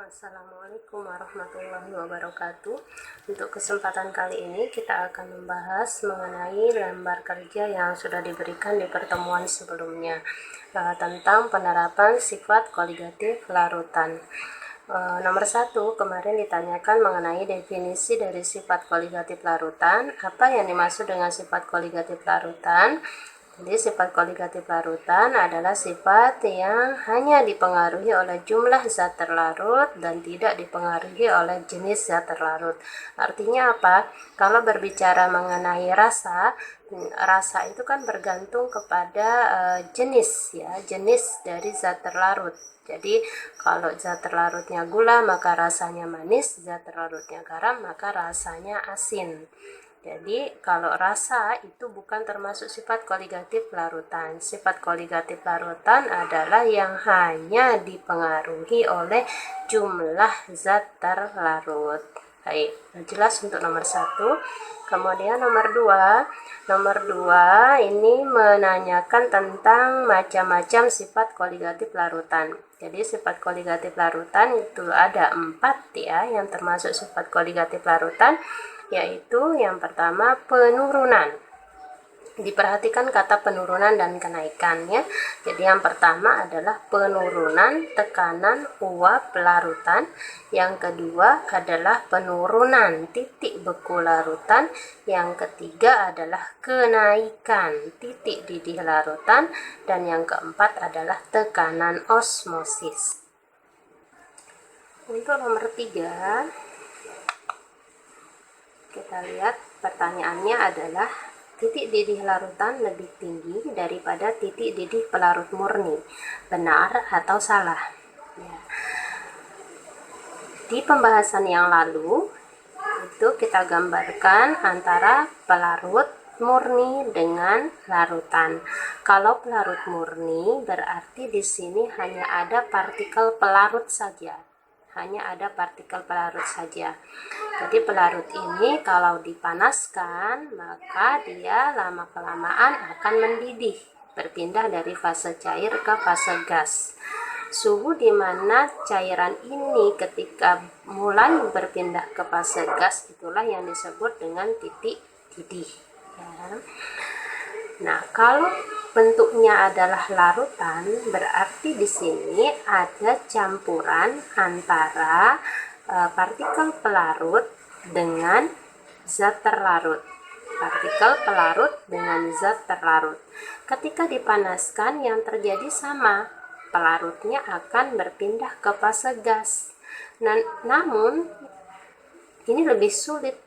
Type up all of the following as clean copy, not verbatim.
Assalamualaikum warahmatullahi wabarakatuh. Untuk kesempatan kali ini kita akan membahas mengenai lembar kerja yang sudah diberikan di pertemuan sebelumnya tentang penerapan sifat koligatif larutan. Nomor 1, kemarin ditanyakan mengenai definisi dari sifat koligatif larutan. Apa yang dimaksud dengan sifat koligatif larutan? Jadi sifat koligatif larutan adalah sifat yang hanya dipengaruhi oleh jumlah zat terlarut dan tidak dipengaruhi oleh jenis zat terlarut. Artinya apa? Kalau berbicara mengenai rasa itu kan bergantung kepada jenis dari zat terlarut. Jadi kalau zat terlarutnya gula maka rasanya manis, zat terlarutnya garam maka rasanya asin. Jadi kalau rasa itu bukan termasuk sifat koligatif larutan. Sifat koligatif larutan adalah yang hanya dipengaruhi oleh jumlah zat terlarut. Baik, jelas untuk nomor 1. Kemudian nomor 2 ini menanyakan tentang macam-macam sifat koligatif larutan. Jadi sifat koligatif larutan itu ada 4 yang termasuk sifat koligatif larutan, yaitu yang pertama penurunan. Diperhatikan kata penurunan dan kenaikannya. Jadi yang pertama adalah penurunan tekanan uap larutan. Yang kedua adalah penurunan titik beku larutan. Yang ketiga adalah kenaikan titik didih larutan. Dan yang keempat adalah tekanan osmosis. Untuk nomor 3, kita lihat pertanyaannya adalah titik didih larutan lebih tinggi daripada titik didih pelarut murni. Benar atau salah? Ya. Di pembahasan yang lalu itu kita gambarkan antara pelarut murni dengan larutan. Kalau pelarut murni berarti di sini hanya ada partikel pelarut saja. Jadi pelarut ini kalau dipanaskan maka dia lama-kelamaan akan mendidih, berpindah dari fase cair ke fase gas. Suhu di mana cairan ini ketika mulai berpindah ke fase gas itulah yang disebut dengan titik didih. Ya. Nah, kalau bentuknya adalah larutan, berarti di sini ada campuran antara partikel pelarut dengan zat terlarut. Ketika dipanaskan yang terjadi sama, pelarutnya akan berpindah ke fase gas. Namun ini lebih sulit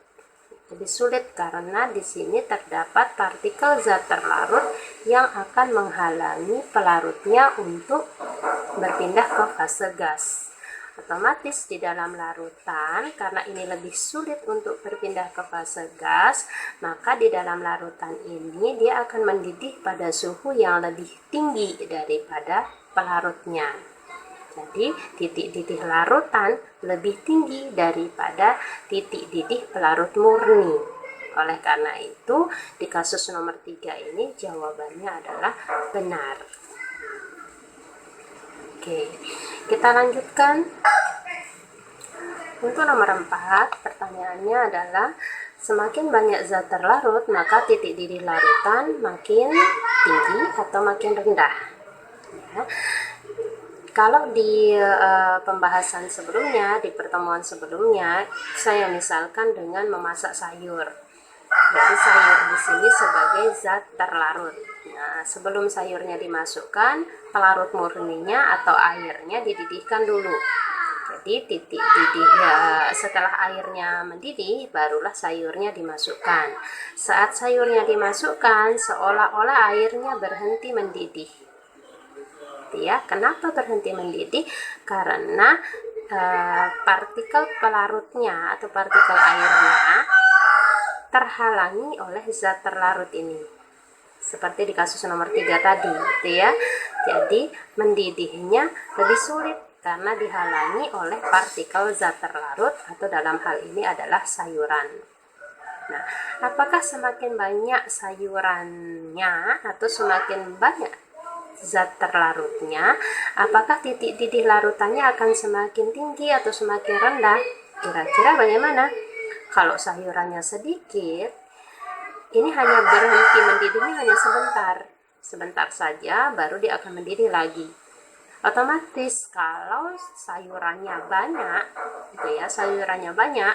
karena di sini terdapat partikel zat terlarut yang akan menghalangi pelarutnya untuk berpindah ke fase gas. Otomatis di dalam larutan, karena ini lebih sulit untuk berpindah ke fase gas, maka di dalam larutan ini dia akan mendidih pada suhu yang lebih tinggi daripada pelarutnya. Jadi titik didih larutan lebih tinggi daripada titik didih pelarut murni. Oleh karena itu, di kasus nomor 3 ini jawabannya adalah benar. Oke, kita lanjutkan. Untuk nomor 4, pertanyaannya adalah semakin banyak zat terlarut, maka titik didih larutan makin tinggi atau makin rendah. Ya. Kalau di pembahasan sebelumnya, di pertemuan sebelumnya, saya misalkan dengan memasak sayur. Jadi sayur di sini sebagai zat terlarut. Nah, sebelum sayurnya dimasukkan, pelarut murninya atau airnya dididihkan dulu. Jadi titik didih setelah airnya mendidih, barulah sayurnya dimasukkan. Saat sayurnya dimasukkan, seolah-olah airnya berhenti mendidih. Ya, kenapa berhenti mendidih? Karena partikel pelarutnya atau partikel airnya terhalangi oleh zat terlarut ini. Seperti di kasus nomor 3 tadi, ya. Jadi mendidihnya lebih sulit karena dihalangi oleh partikel zat terlarut atau dalam hal ini adalah sayuran. Nah, apakah semakin banyak sayurannya atau semakin banyak zat terlarutnya, apakah titik didih larutannya akan semakin tinggi atau semakin rendah? Kira-kira bagaimana? Kalau sayurannya sedikit, ini hanya berhenti mendidihnya hanya sebentar saja, baru dia akan mendidih lagi. Otomatis kalau sayurannya banyak, gitu ya, sayurannya banyak,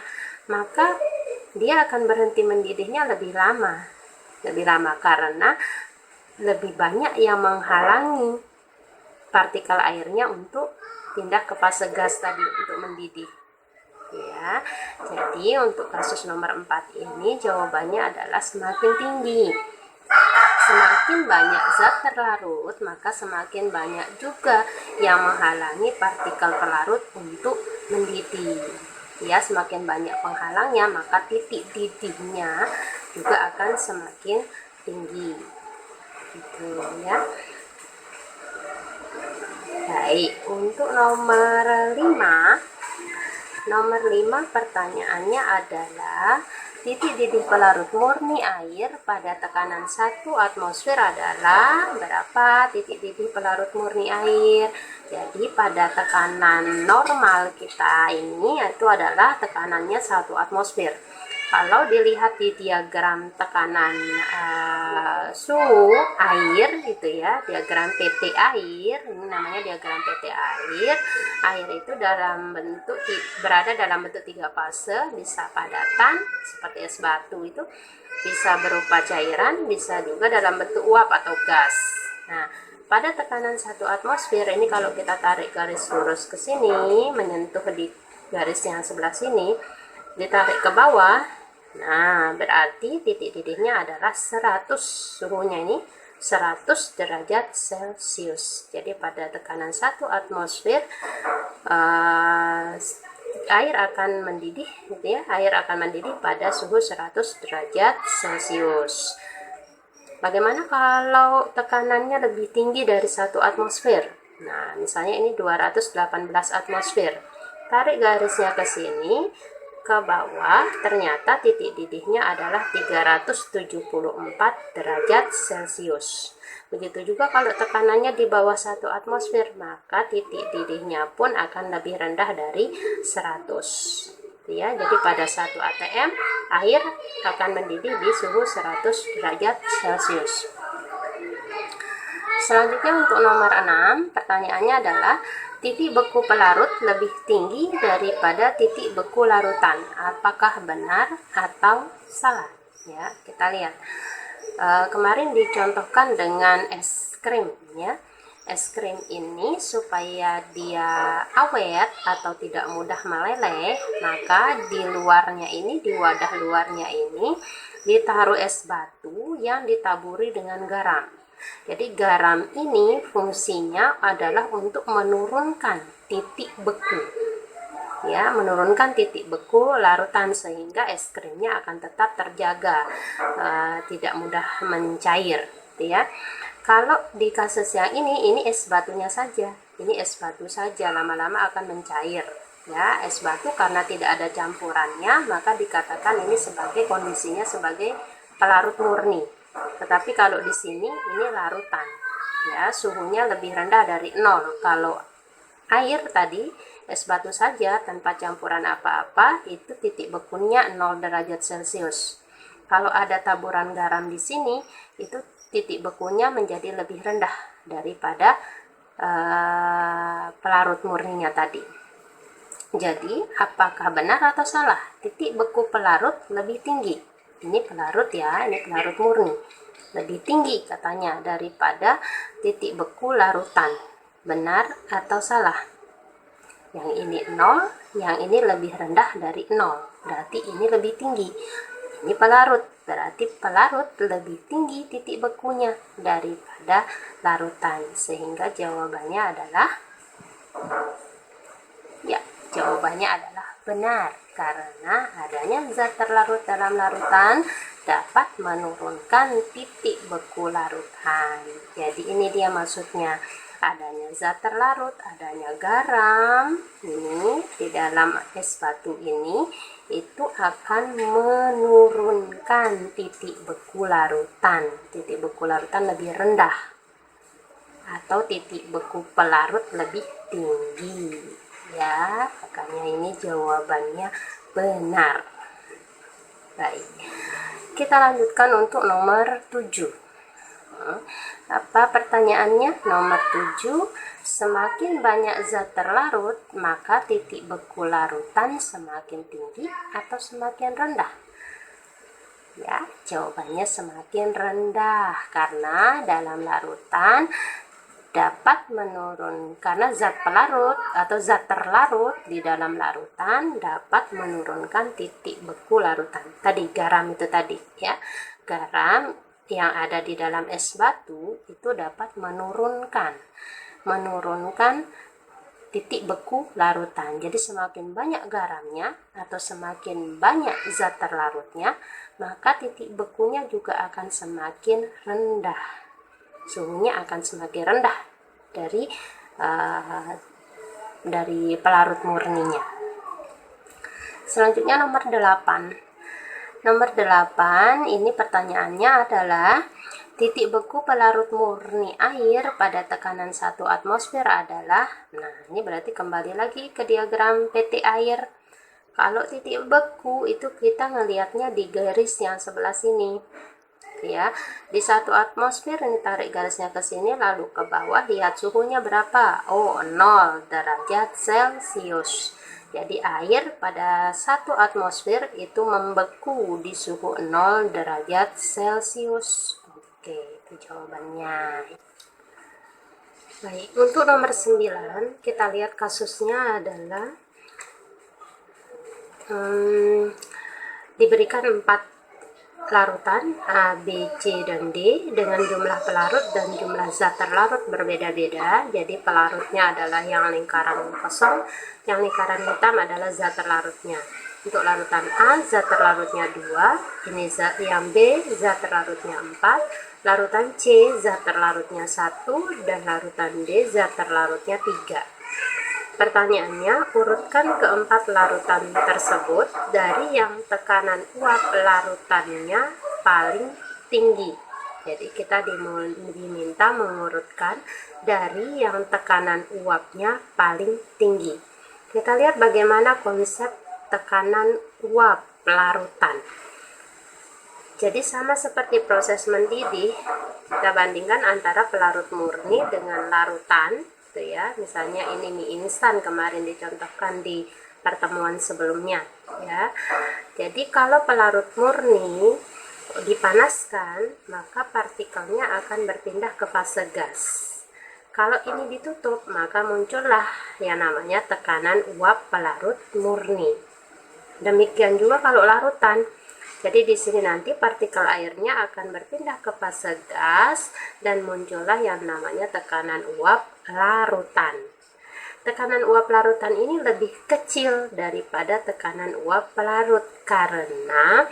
maka dia akan berhenti mendidihnya lebih lama karena lebih banyak yang menghalangi partikel airnya untuk pindah ke fase gas tadi untuk mendidih. Ya, jadi untuk kasus nomor 4 ini jawabannya adalah semakin tinggi. Semakin banyak zat terlarut, maka semakin banyak juga yang menghalangi partikel pelarut untuk mendidih. Ya, semakin banyak penghalangnya, maka titik didihnya juga akan semakin tinggi. Gitu ya. Baik, untuk nomor 5 pertanyaannya adalah titik didih pelarut murni air pada tekanan 1 atmosfer adalah berapa titik didih pelarut murni air? Jadi pada tekanan normal kita ini itu adalah tekanannya 1 atmosfer. Kalau dilihat di diagram tekanan suhu air gitu ya, diagram PT air, ini namanya diagram PT air. Air itu berada dalam bentuk 3 fase, bisa padatan seperti es batu itu, bisa berupa cairan, bisa juga dalam bentuk uap atau gas. Nah, pada tekanan 1 atmosfer ini kalau kita tarik garis lurus ke sini, menyentuh di garis yang sebelah sini, ditarik ke bawah, nah berarti titik didihnya adalah 100, suhunya ini 100 derajat Celcius. Jadi pada tekanan 1 atmosfer air akan mendidih gitu ya, air akan mendidih pada suhu 100 derajat Celcius. Bagaimana kalau tekanannya lebih tinggi dari 1 atmosfer? Nah, misalnya ini 218 atmosfer. Tarik garisnya ke sini, ke bawah, ternyata titik didihnya adalah 374 derajat Celcius. Begitu juga kalau tekanannya di bawah 1 atmosfer, maka titik didihnya pun akan lebih rendah dari 100. Ya, jadi pada 1 atm, air akan mendidih di suhu 100 derajat Celcius. Selanjutnya untuk nomor 6, pertanyaannya adalah titik beku pelarut lebih tinggi daripada titik beku larutan. Apakah benar atau salah? Ya, kita lihat. Kemarin dicontohkan dengan es krim ya. Es krim ini supaya dia awet atau tidak mudah meleleh, maka di luarnya ini, di wadah luarnya ini ditaruh es batu yang ditaburi dengan garam. Jadi garam ini fungsinya adalah untuk menurunkan titik beku, ya, menurunkan titik beku larutan sehingga es krimnya akan tetap terjaga, tidak mudah mencair, ya. Kalau di kasus yang ini es batunya saja, ini es batu saja lama-lama akan mencair, ya. Es batu karena tidak ada campurannya, maka dikatakan ini sebagai kondisinya sebagai pelarut murni. Tetapi kalau di sini ini larutan, ya, suhunya lebih rendah dari 0. Kalau air tadi es batu saja tanpa campuran apa-apa, itu titik bekunya 0 derajat Celcius. Kalau ada taburan garam di sini, itu titik bekunya menjadi lebih rendah daripada pelarut murninya tadi. Jadi, apakah benar atau salah? Titik beku pelarut lebih tinggi. Ini pelarut ya, ini pelarut murni. Lebih tinggi katanya daripada titik beku larutan. Benar atau salah? Yang ini 0, yang ini lebih rendah dari 0. Berarti ini lebih tinggi. Ini pelarut, berarti pelarut lebih tinggi titik bekunya daripada larutan. Sehingga jawabannya adalah, ya, jawabannya adalah benar. Karena adanya zat terlarut dalam larutan dapat menurunkan titik beku larutan. Jadi ini dia maksudnya. Adanya zat terlarut, adanya garam ini di dalam es batu ini, itu akan menurunkan titik beku larutan. Titik beku larutan lebih rendah. atau titik beku pelarut lebih tinggi. Ya, makanya ini jawabannya benar. Baik, kita lanjutkan untuk nomor 7. Apa pertanyaannya? Nomor 7, semakin banyak zat terlarut, maka titik beku larutan semakin tinggi atau semakin rendah? Ya, jawabannya semakin rendah, karena dalam larutan dapat menurun, karena zat pelarut atau zat terlarut di dalam larutan dapat menurunkan titik beku larutan. Tadi garam itu tadi ya, garam yang ada di dalam es batu itu dapat menurunkan titik beku larutan. Jadi semakin banyak garamnya atau semakin banyak zat terlarutnya, maka titik bekunya juga akan semakin rendah. Suhunya akan semakin rendah dari pelarut murninya. Selanjutnya nomor 8. Nomor 8 ini pertanyaannya adalah titik beku pelarut murni air pada tekanan 1 atmosfer adalah, nah ini berarti kembali lagi ke diagram PT air. Kalau titik beku itu kita ngelihatnya di garis yang sebelah sini. Ya, di 1 atmosfer ini tarik garisnya ke sini lalu ke bawah, lihat suhunya berapa? Oh, 0 derajat Celcius. Jadi air pada 1 atmosfer itu membeku di suhu 0 derajat Celcius. Oke, itu jawabannya. Baik, untuk nomor 9 kita lihat kasusnya adalah diberikan 4 larutan A, B, C, dan D dengan jumlah pelarut dan jumlah zat terlarut berbeda-beda. Jadi pelarutnya adalah yang lingkaran kosong, yang lingkaran hitam adalah zat terlarutnya. Untuk larutan A, zat terlarutnya 2, ini zat yang B, zat terlarutnya 4, larutan C, zat terlarutnya 1, dan larutan D, zat terlarutnya 3. Pertanyaannya, urutkan keempat larutan tersebut dari yang tekanan uap larutannya paling tinggi. Jadi kita diminta mengurutkan dari yang tekanan uapnya paling tinggi. Kita lihat bagaimana konsep tekanan uap larutan. Jadi sama seperti proses mendidih, kita bandingkan antara pelarut murni dengan larutan. Ya, misalnya ini mie instan kemarin dicontohkan di pertemuan sebelumnya ya. Jadi kalau pelarut murni dipanaskan, maka partikelnya akan berpindah ke fase gas. Kalau ini ditutup, maka muncullah yang namanya tekanan uap pelarut murni. Demikian juga kalau larutan. Jadi di sini nanti partikel airnya akan berpindah ke fase gas dan muncullah yang namanya tekanan uap larutan. Tekanan uap larutan ini lebih kecil daripada tekanan uap pelarut karena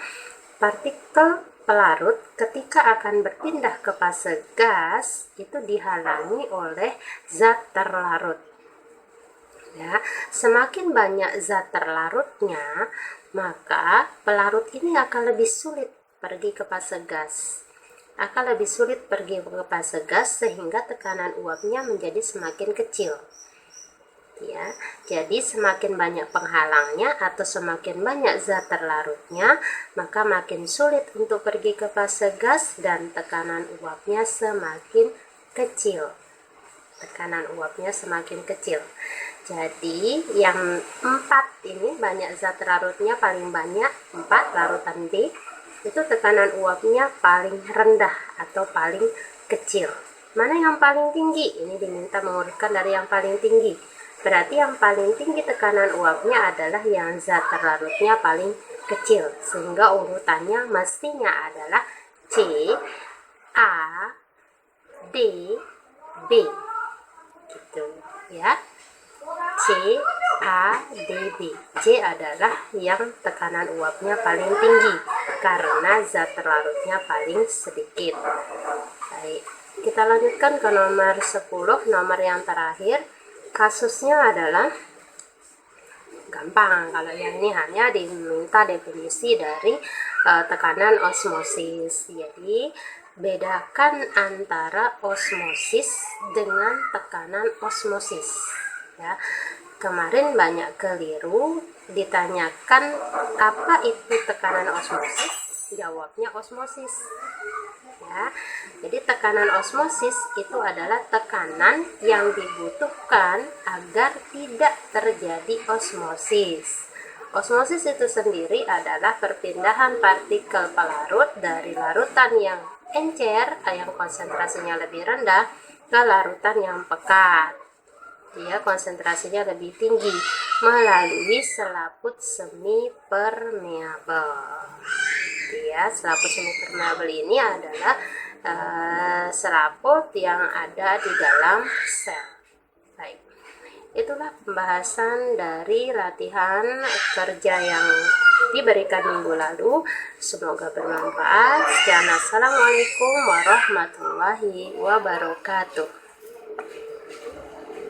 partikel pelarut ketika akan berpindah ke fase gas itu dihalangi oleh zat terlarut. Ya, semakin banyak zat terlarutnya, maka pelarut ini akan lebih sulit pergi ke fase gas. Sehingga tekanan uapnya menjadi semakin kecil. Ya, jadi semakin banyak penghalangnya atau semakin banyak zat terlarutnya, maka makin sulit untuk pergi ke fase gas dan tekanan uapnya semakin kecil. Jadi yang 4 ini banyak zat terlarutnya paling banyak 4, larutan B itu tekanan uapnya paling rendah atau paling kecil. Mana yang paling tinggi? Ini diminta mengurutkan dari yang paling tinggi. Berarti yang paling tinggi tekanan uapnya adalah yang zat terlarutnya paling kecil, sehingga urutannya mestinya adalah C, A, D, B gitu ya. C, A, D, B. C adalah yang tekanan uapnya paling tinggi karena zat terlarutnya paling sedikit. Baik, kita lanjutkan ke nomor 10, nomor yang terakhir. Kasusnya adalah gampang, kalau yang ini hanya diminta definisi dari tekanan osmosis. Jadi bedakan antara osmosis dengan tekanan osmosis ya. Kemarin banyak keliru, ditanyakan apa itu tekanan osmosis, jawabnya osmosis ya. Jadi tekanan osmosis itu adalah tekanan yang dibutuhkan agar tidak terjadi osmosis. Osmosis itu sendiri adalah perpindahan partikel pelarut dari larutan yang encer, yang konsentrasinya lebih rendah, ke larutan yang pekat. Dia konsentrasinya lebih tinggi melalui selaput semi permeabel. Dia selaput semi permeabel ini adalah selaput yang ada di dalam sel. Baik. Itulah pembahasan dari latihan kerja yang diberikan minggu lalu. Semoga bermanfaat. Sekian, assalamualaikum warahmatullahi wabarakatuh.